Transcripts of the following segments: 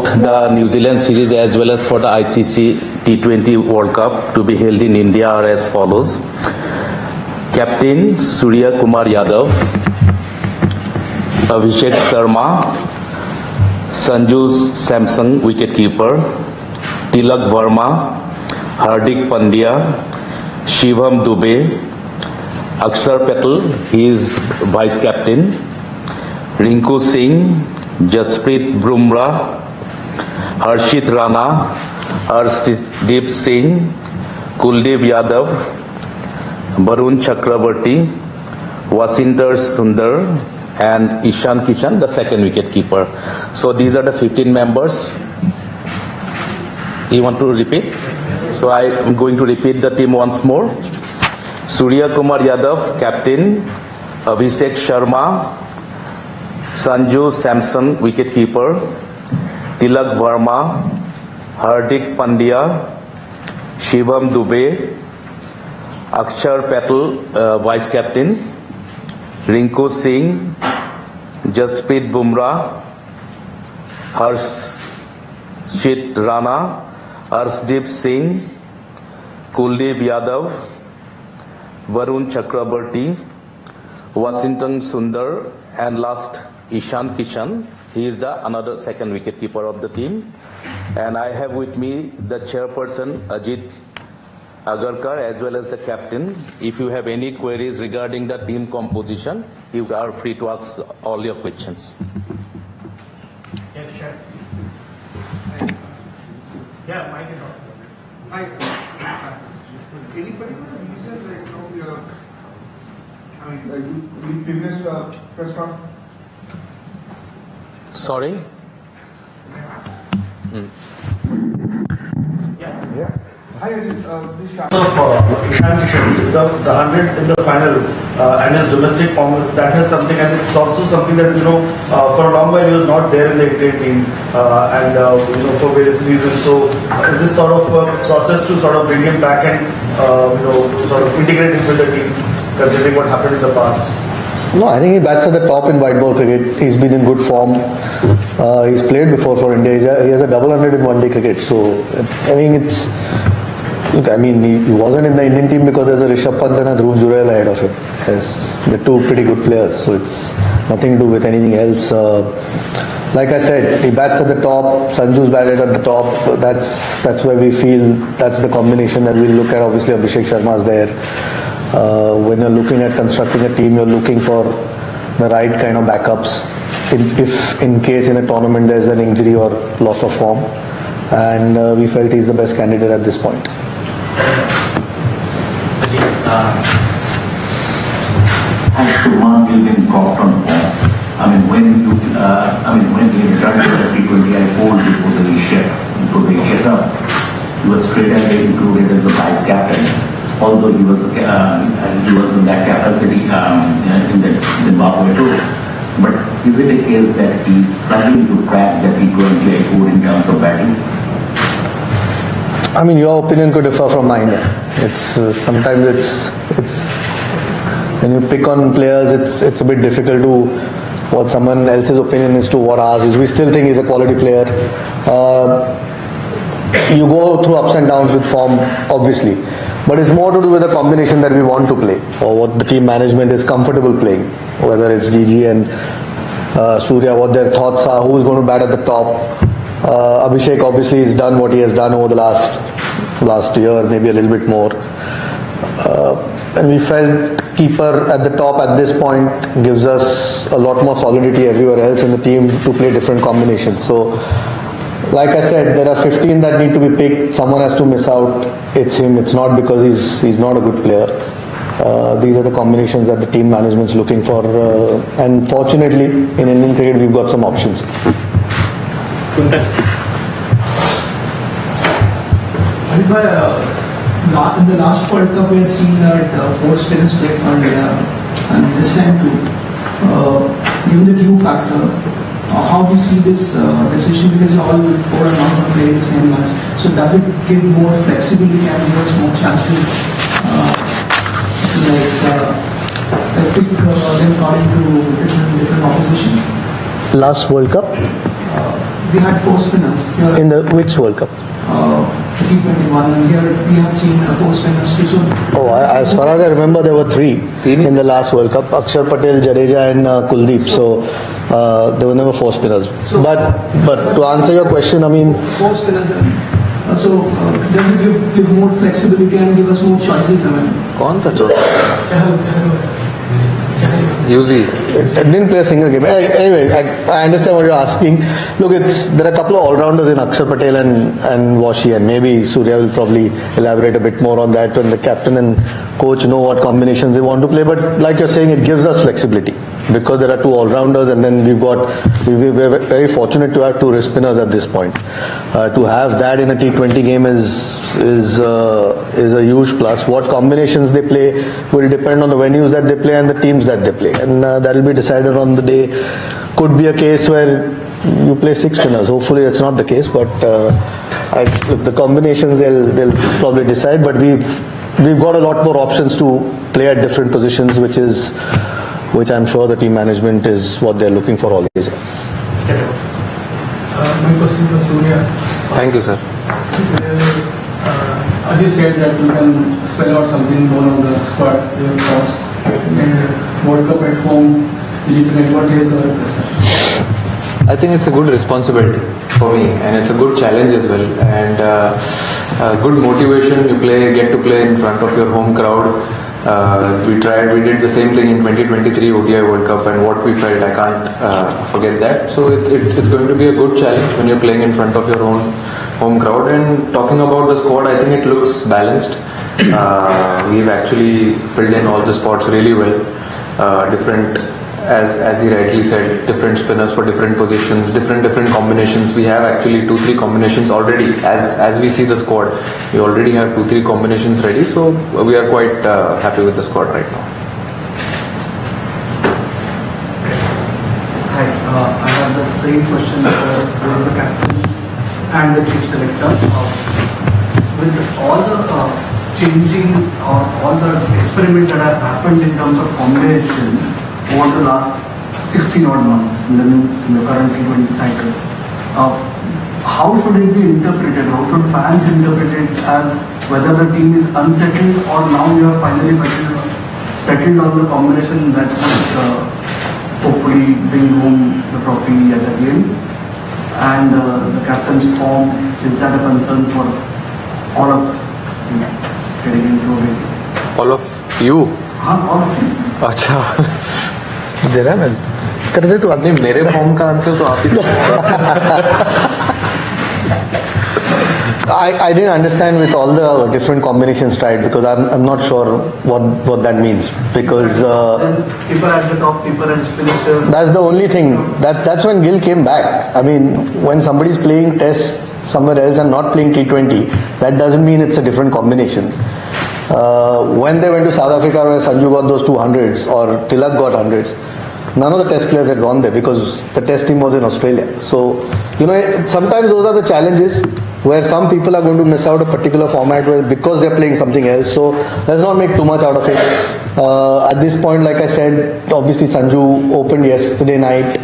The New Zealand series as well as for the ICC T20 World Cup to be held in India are as follows. Captain Suryakumar Yadav, Abhishek Sharma, Sanju Samson wicketkeeper, Tilak Verma, Hardik Pandya, Shivam Dubey, Akshar Patel, he is vice captain, Rinku Singh, Jasprit Bumrah, Harshit Rana, Arshdeep Singh, Kuldeep Yadav, Varun Chakrabarti, Wasinder Sundar, and Ishan Kishan, the second wicket keeper. So these are the 15 members. You want to repeat? So I am going to repeat the team once more. Suryakumar Yadav, captain. Abhishek Sharma, Sanju Samson, wicketkeeper. Tilak Verma, Hardik Pandya, Shivam Dubey, Akshar Patel, vice captain. Rinku Singh, Jasprit Bumrah, Harshit Rana, Arshdeep Singh, Kuldeep Yadav, Varun Chakrabarti, Washington Sundar, and last Ishan Kishan. He is the another second wicket keeper of the team. And I have with me the chairperson Ajit Agarkar as well as the captain. If you have any queries regarding the team composition, you are free to ask all your questions. Yes, sure. Yeah, mic is on. Hi. Any particular reason, like, you previous press conference? Sorry? Yeah. Hi, Ajit. This is Ishan Kishan, the 100 in the final and his domestic form, that is something, and it's also something that, for a long while he was not there in the Indian team and, for various reasons. So is this sort of a process to sort of bring him back and, sort of integrate him with the team, considering what happened in the past? No, I think he bats at the top in white ball cricket. He's been in good form. He's played before for India. He has a double 100 in one day cricket. So I think it's. Look, I mean, he wasn't in the Indian team because there's a Rishabh Pant and a Dhruv Jurel ahead of him. They're two pretty good players, so it's nothing to do with anything else. Like I said, he bats at the top. Sanju's batted at the top. That's where we feel that's the combination that we'll look at. Obviously, Abhishek Sharma's there. When you're looking at constructing a team, you're looking for the right kind of backups. If in case in a tournament there's an injury or loss of form, and we felt he's the best candidate at this point. Has Kumar been dropped on form? When you returned to the T20, I told before the Asia, he was straight away included as the vice captain. Although he was in that capacity in the Zimbabwe tour. But is it a case that he's struggling to crack the T20 code in terms of batting? I mean, your opinion could differ from mine. It's sometimes it's when you pick on players, it's a bit difficult to what someone else's opinion is to what ours is. We still think he's a quality player. You go through ups and downs with form, obviously, but it's more to do with the combination that we want to play or what the team management is comfortable playing. Whether it's GG and Surya, what their thoughts are, who's going to bat at the top. Abhishek obviously has done what he has done over the last year, maybe a little bit more. And we felt keeper at the top at this point gives us a lot more solidity everywhere else in the team to play different combinations. So, like I said, there are 15 that need to be picked. Someone has to miss out. It's him. It's not because he's not a good player. These are the combinations that the team management is looking for. And fortunately, in Indian cricket, we've got some options. In the last World Cup, we had seen that 4 spinners played for India, and this time too. Given the due factor, how do you see this decision? Because all 4 are not going to play the same match. So does it give more flexibility and give us more chances? Pick them according to different opposition? Last World Cup? we had four spinners. Here, In the which World Cup? T21, and here we have seen four spinners too. So, Oh, as far as I remember, there were three in the last World Cup: Akshar Patel, Jadeja, and Kuldeep. So there were never four spinners. But to answer your question, I mean, four spinners. So does it give more flexibility and give us more choices? I mean, कौन सा चौथा UG I didn't play a single game. Anyway, I understand what you're asking. Look, there are a couple of all-rounders in Akshar Patel and Washi, and maybe Surya will probably elaborate a bit more on that when the captain and coach know what combinations they want to play. But like you're saying, it gives us flexibility because there are two all-rounders, and then we're very fortunate to have two wrist spinners at this point. To have that in a T20 game is a huge plus. What combinations they play will depend on the venues that they play and the teams that they play, and that will be decided on the day. Could be a case where you play six spinners. Hopefully that's not the case, but the combinations they'll probably decide. But we've got a lot more options to play at different positions, which I'm sure the team management is what they're looking for always. My question for Surya. Thank you sir Ajit said that you can spell out something more on the squad, your thoughts. World Cup at home, you need to advertise or present. I think it's a good responsibility for me, and it's a good challenge as well, and good motivation. You get to play in front of your home crowd. We did the same thing in 2023 ODI World Cup, and what we felt, I can't forget that. So it's going to be a good challenge when you're playing in front of your own home crowd. And talking about the squad, I think it looks balanced. We've actually filled in all the spots really well. Different, as he rightly said, different spinners for different positions, different combinations. We have actually 2-3 combinations already. As we see the squad, we already have 2-3 combinations ready. So we are quite happy with the squad right now. Hi, I have the same question for the captain and the chief selector. With all the changing or all the experiments that have happened in terms of combination over the last 16 odd months in the current T20 cycle, how should it be interpreted? How should fans interpret it as whether the team is unsettled or now we are finally settled on the combination that would hopefully bring home the trophy at the end? And the captain's form, is that a concern for all of you getting into it? All of you? All of you. अच्छा जरा मैं कर दे तो नहीं, मेरे form का answer तो आप ही I didn't understand with all the different combinations tried, because I'm not sure what that means, because Then keeper at the top, keeper and finisher. that's the only thing. That's when Gill came back. I mean, when somebody's playing Test somewhere else and not playing T20, that doesn't mean it's a different combination. When they went to South Africa where Sanju got those 200s or Tilak got 100s, none of the Test players had gone there because the Test team was in Australia. So, sometimes those are the challenges where some people are going to miss out a particular format because they're playing something else. So let's not make too much out of it. At this point, like I said, obviously Sanju opened yesterday night.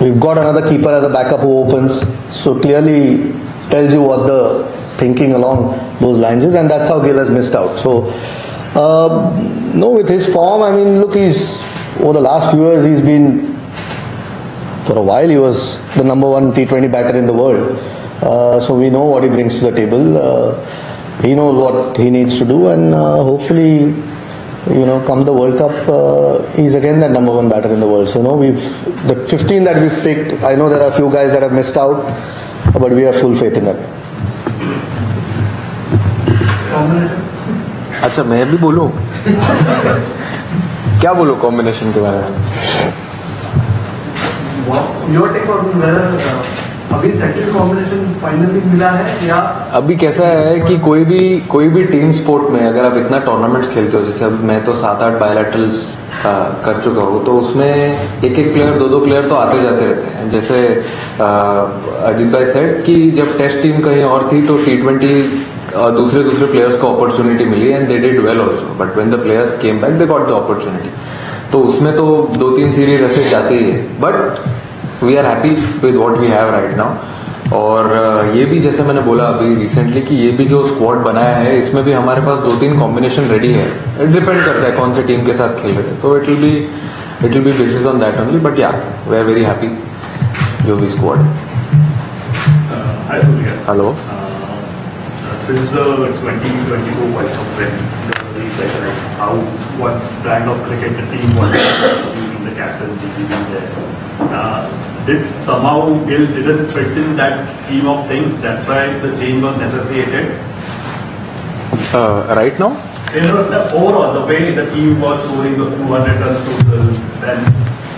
We've got another keeper as a backup who opens. So clearly tells you what the thinking along those lines is, and that's how Gill has missed out. So no, with his form, I mean, look, over the last few years he's been, for a while he was the number one T20 batter in the world. So we know what he brings to the table. He knows what he needs to do, and hopefully, come the World Cup, he's again that number one batter in the world. So the 15 that we've picked, I know there are a few guys that have missed out, but we have full faith in them. अच्छा मैं भी बोलूं क्या बोलूं combination के बारे में Your take on whether अभी सेटल कॉम्बिनेशन फाइनली मिला है या अभी कैसा है कि कोई भी टीम स्पोर्ट में अगर आप इतना टूर्नामेंट्स खेलते हो, जैसे अब मैं तो 7-8 बायलैटरल्स कर चुका हूँ, तो उसमें एक प्लेयर 2 प्लेयर तो आते जाते रहते हैं. जैसे अजीत भाई सेड कि जब टेस्ट टीम कहीं और थी तो T20 दूसरे प्लेयर्स को अपॉर्चुनिटी मिली and they did well also, but when the players came back they got the opportunity. तो उसमें तो 2-3 सीरीज ऐसे जाते ही है, but we are happy with what we have right now. और ये भी जैसे मैंने बोला अभी रिसेंटली कि ये भी जो स्क्वाड बनाया है इसमें भी हमारे पास 2-3 कॉम्बिनेशन रेडी है, डिपेंड करता है कौन से टीम के साथ खेल रहे हैं, तो it will be basis on that only, but या वी आर वेरी हैप्पी जो भी squad. Hi Surya. Hello. Since the 2024 World Cup when the session, what kind of cricket the team wanted, using the captain, DCB there, did somehow Gill didn't fit in that scheme of things, that's why the change was necessitated? Right now? You know, overall, the way the team was scoring the 200 runs total, then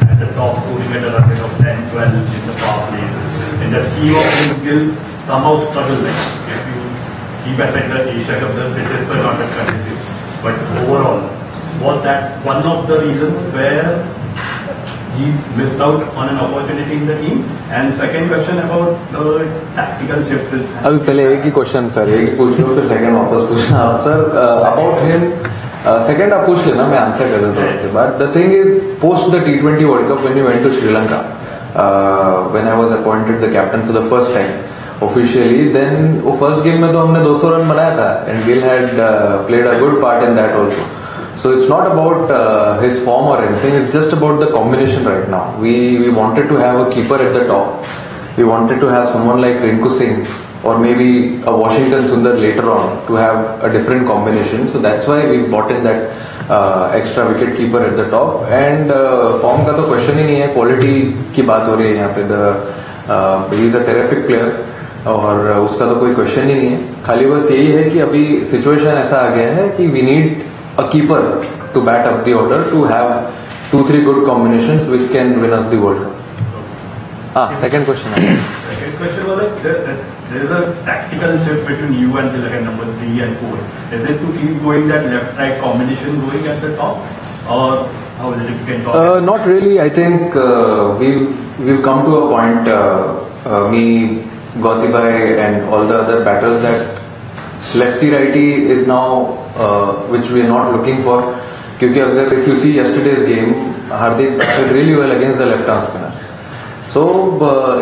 at the top scoring at a run rate of 10, 12 in the power play. In the scheme of things, Gill somehow struggled. Like, if you keep aside the Asia Cup, the pitches were not that conducive. But overall, was that one of the reasons where he missed out on an opportunity in the team? And second question about the tactical shifts. अभी पहले एक ही question sir, एक ही पूछ लो फिर second वापस पूछना आप sir. About him second आप पूछ लेना, मैं आंसर कर देता हूँ उसके बाद। The thing is post the T20 world cup when you went to Sri Lanka, when I was appointed the captain for the first time officially, then वो फर्स्ट गेम में तो हमने 200 रन बनाया था and Gill had played a good part in that also. So it's not about his form or anything, it's just about the combination right now. We wanted to have a keeper at the top. We wanted to have someone like Rinku Singh or maybe a Washington Sundar later on to have a different combination. So that's why we brought in that extra wicket keeper at the top. And form का तो question ही नहीं है, quality की बात हो रही है यहाँ पे। He is a terrific player और उसका तो कोई question ही नहीं है। खाली बस यही है कि अभी situation ऐसा आ गया है कि we need a keeper to bat up the order to have 2-3 good combinations which can win us the World Cup. Second question. Second question was like there is a tactical shift between you and like number 3 and 4. Is it to keep going that left-right combination going at the top, or how is it if you can talk? Not really. I think we've come to a point, me, Gautibai and all the other batters, that lefty-righty is now which we are not looking for. क्योंकि अगर if you see yesterday's game, Hardik batted really well against the left-arm spinners. So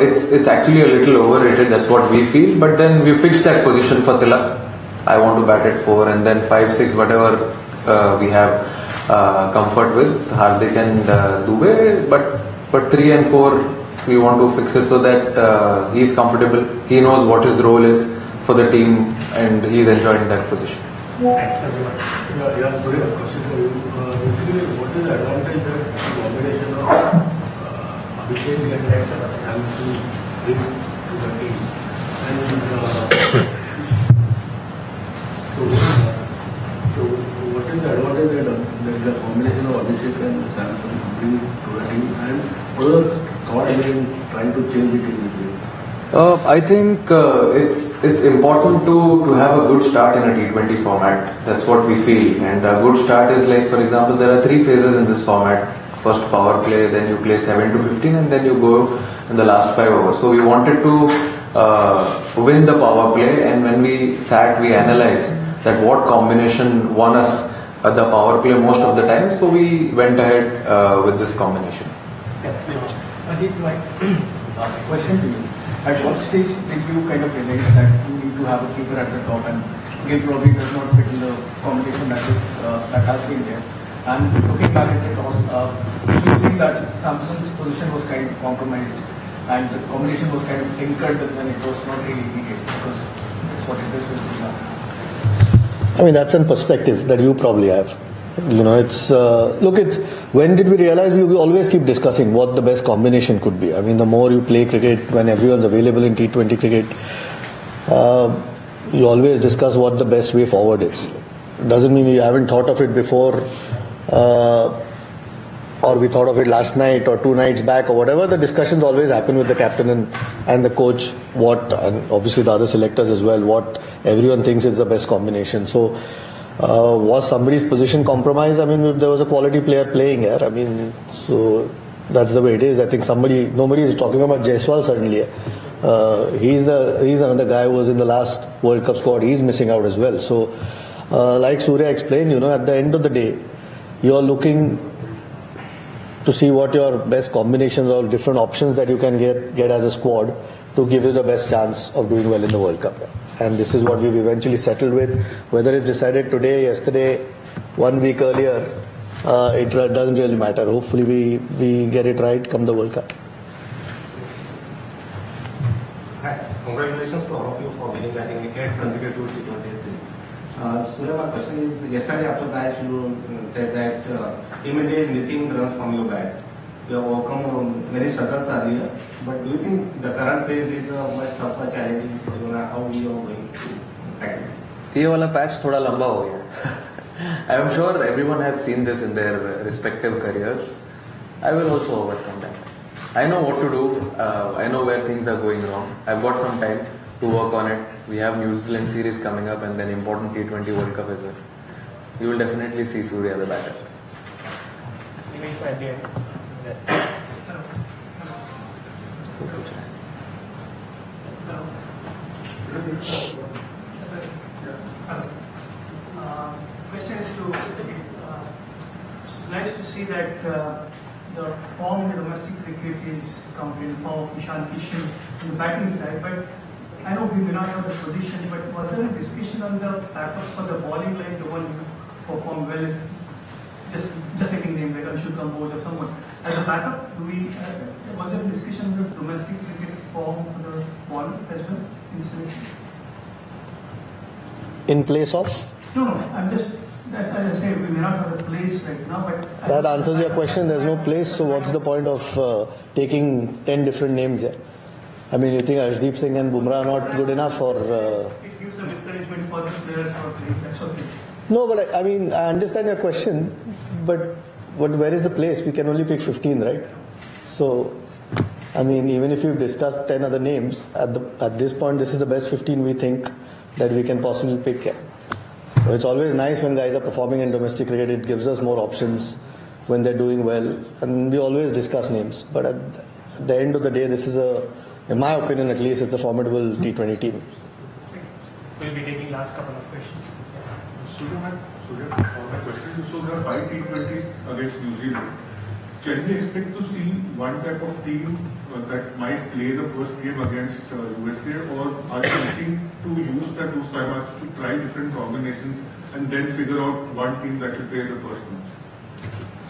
it's actually a little overrated. That's what we feel. But then we fixed that position for Tilak. I want to bat at 4 and then 5, 6, whatever we have comfort with Hardik and Dubey. But 3 and 4 we want to fix it so that he's comfortable. He knows what his role is for the team and he's enjoying that position. Thanks everyone. Yeah, sorry, a question for you. Basically, what is the advantage that the combination of Abhishek and Samson bring to the team? And so what is the advantage that the combination of Abhishek and Samson bring to the team? And what are the thought again trying to change it in the game? I think it's important to have a good start in a T20 format. That's what we feel. And a good start is like, for example, there are 3 phases in this format. First power play, then you play 7 to 15, and then you go in the last 5 overs. So we wanted to win the power play, and when we sat, we analyzed that what combination won us the power play most of the time. So we went ahead with this combination. Ajit, my question to you. At what stage did you kind of realize that you need to have a keeper at the top and Gill probably does not fit in the competition that has been there? And looking back at the toss, do you think that Samson's position was kind of compromised and the combination was kind of tinkered with when it was not really needed, because that's what it is with Gujarat? I mean, that's a perspective that you probably have. You know, it's when did we realize? We always keep discussing what the best combination could be. I mean, the more you play cricket, when everyone's available in T20 cricket, you always discuss what the best way forward is. It doesn't mean we haven't thought of it before, or we thought of it last night or 2 nights back or whatever. The discussions always happen with the captain and the coach, and obviously the other selectors as well, what everyone thinks is the best combination. So was somebody's position compromised? I mean, if there was a quality player playing here, I mean, so that's the way it is. I think nobody is talking about Jaiswal certainly. He's another guy who was in the last World Cup squad. He's missing out as well. So like Surya explained, you know, at the end of the day, you're looking to see what your best combinations or different options that you can get as a squad to give you the best chance of doing well in the World Cup. And this is what we've eventually settled with. Whether it's decided today, yesterday, 1 week earlier, it doesn't really matter. Hopefully we get it right come the World Cup. Hi, congratulations to all of you for winning, I think, 8 consecutive T20 series. Surya, my question is, yesterday after match you said that Team India is missing runs from your bat. You have overcome many struggles earlier, but do you think the current phase is much tougher, challenging? How you are going to tackle it? ये वाला patch थोड़ा लंबा हो गया. I am sure everyone has seen this in their respective careers. I will also overcome that. I know what to do. I know where things are going wrong. I've got some time to work on it. We have New Zealand series coming up and then important T20 World Cup as well. You will definitely see Surya the batter. Question is to nice to see that the form in the domestic cricket is coming from Ishan Kishan in the batting side, but I know we may not have the position, but was there a discussion on the backup for the bowling line, the one who performed well, just taking name like Anshul Kamboj or someone. As a backup, was there a discussion on the domestic cricket form for the ball as well in the selection? In place of? No, I'm just, as I say, we may not have a place right now, but... That answers your question. There's no place, so what's the point of taking 10 different names here? I mean, you think Arshdeep Singh and Bumrah are not good enough or... It gives some encouragement for the players or playing, that's okay. No, but I mean, I understand your question, but where is the place? We can only pick 15, right? So, I mean, even if you've discussed 10 other names, at this point, this is the best 15 we think that we can possibly pick. So it's always nice when guys are performing in domestic cricket. It gives us more options when they're doing well, and we always discuss names. But at the end of the day, this is in my opinion at least, it's a formidable T20 team. We'll be taking last couple of questions. Surya, my question is, so there are 5 T20s against New Zealand. Can we expect to see one type of team that might play the first game against USA, or are you looking to use that 2 match to try different combinations and then figure out one team that will play the first match?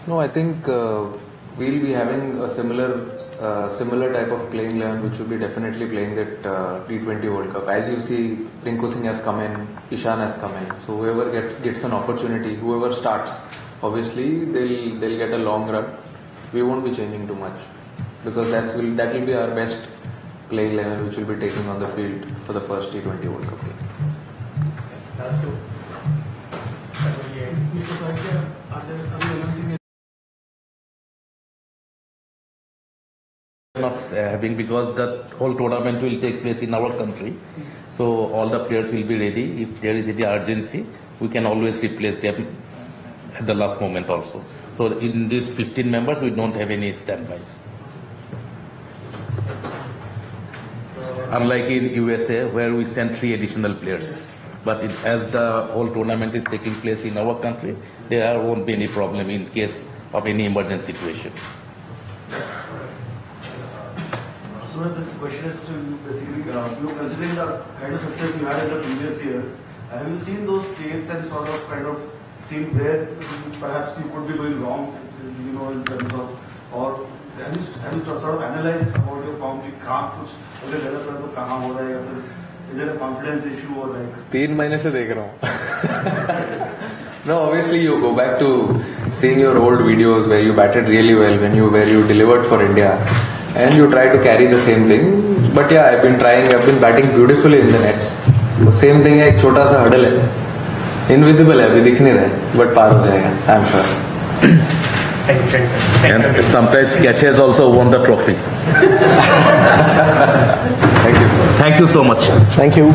No, I think we'll be having a similar type of playing 11, which will be definitely playing that T20 World Cup. As you see, Rinku Singh has come in, Ishan has come in. So whoever gets an opportunity, whoever starts, obviously they'll get a long run. We won't be changing too much because that will be our best playing 11, which will be taking on the field for the first T20 World Cup game. Last two. Not having, because the whole tournament will take place in our country, so all the players will be ready. If there is any urgency, we can always replace them at the last moment also. So in these 15 members, we don't have any standbys. Unlike in USA, where we send 3 additional players. But as the whole tournament is taking place in our country, there won't be any problem in case of any emergency situation. So this question is to you basically, considering the kind of success you had in the previous years, have you seen those states and sort of kind of seen where perhaps you could be going wrong, in terms of, or have you sort of analyzed about your form? Is it a confidence issue or like? 3 महीने से देख रहा हूँ. No, obviously you go back to seeing your old videos where you batted really well, where you delivered for India, and you try to carry the same thing. But yeah, I've been batting beautifully in the nets. So same thing है, एक छोटा सा hurdle है, invisible है, अभी दिख नहीं रहा है, but पार हो जाएगा, I'm sure. And sometimes catches also won the trophy. Thank you. Thank you so much. Thank you.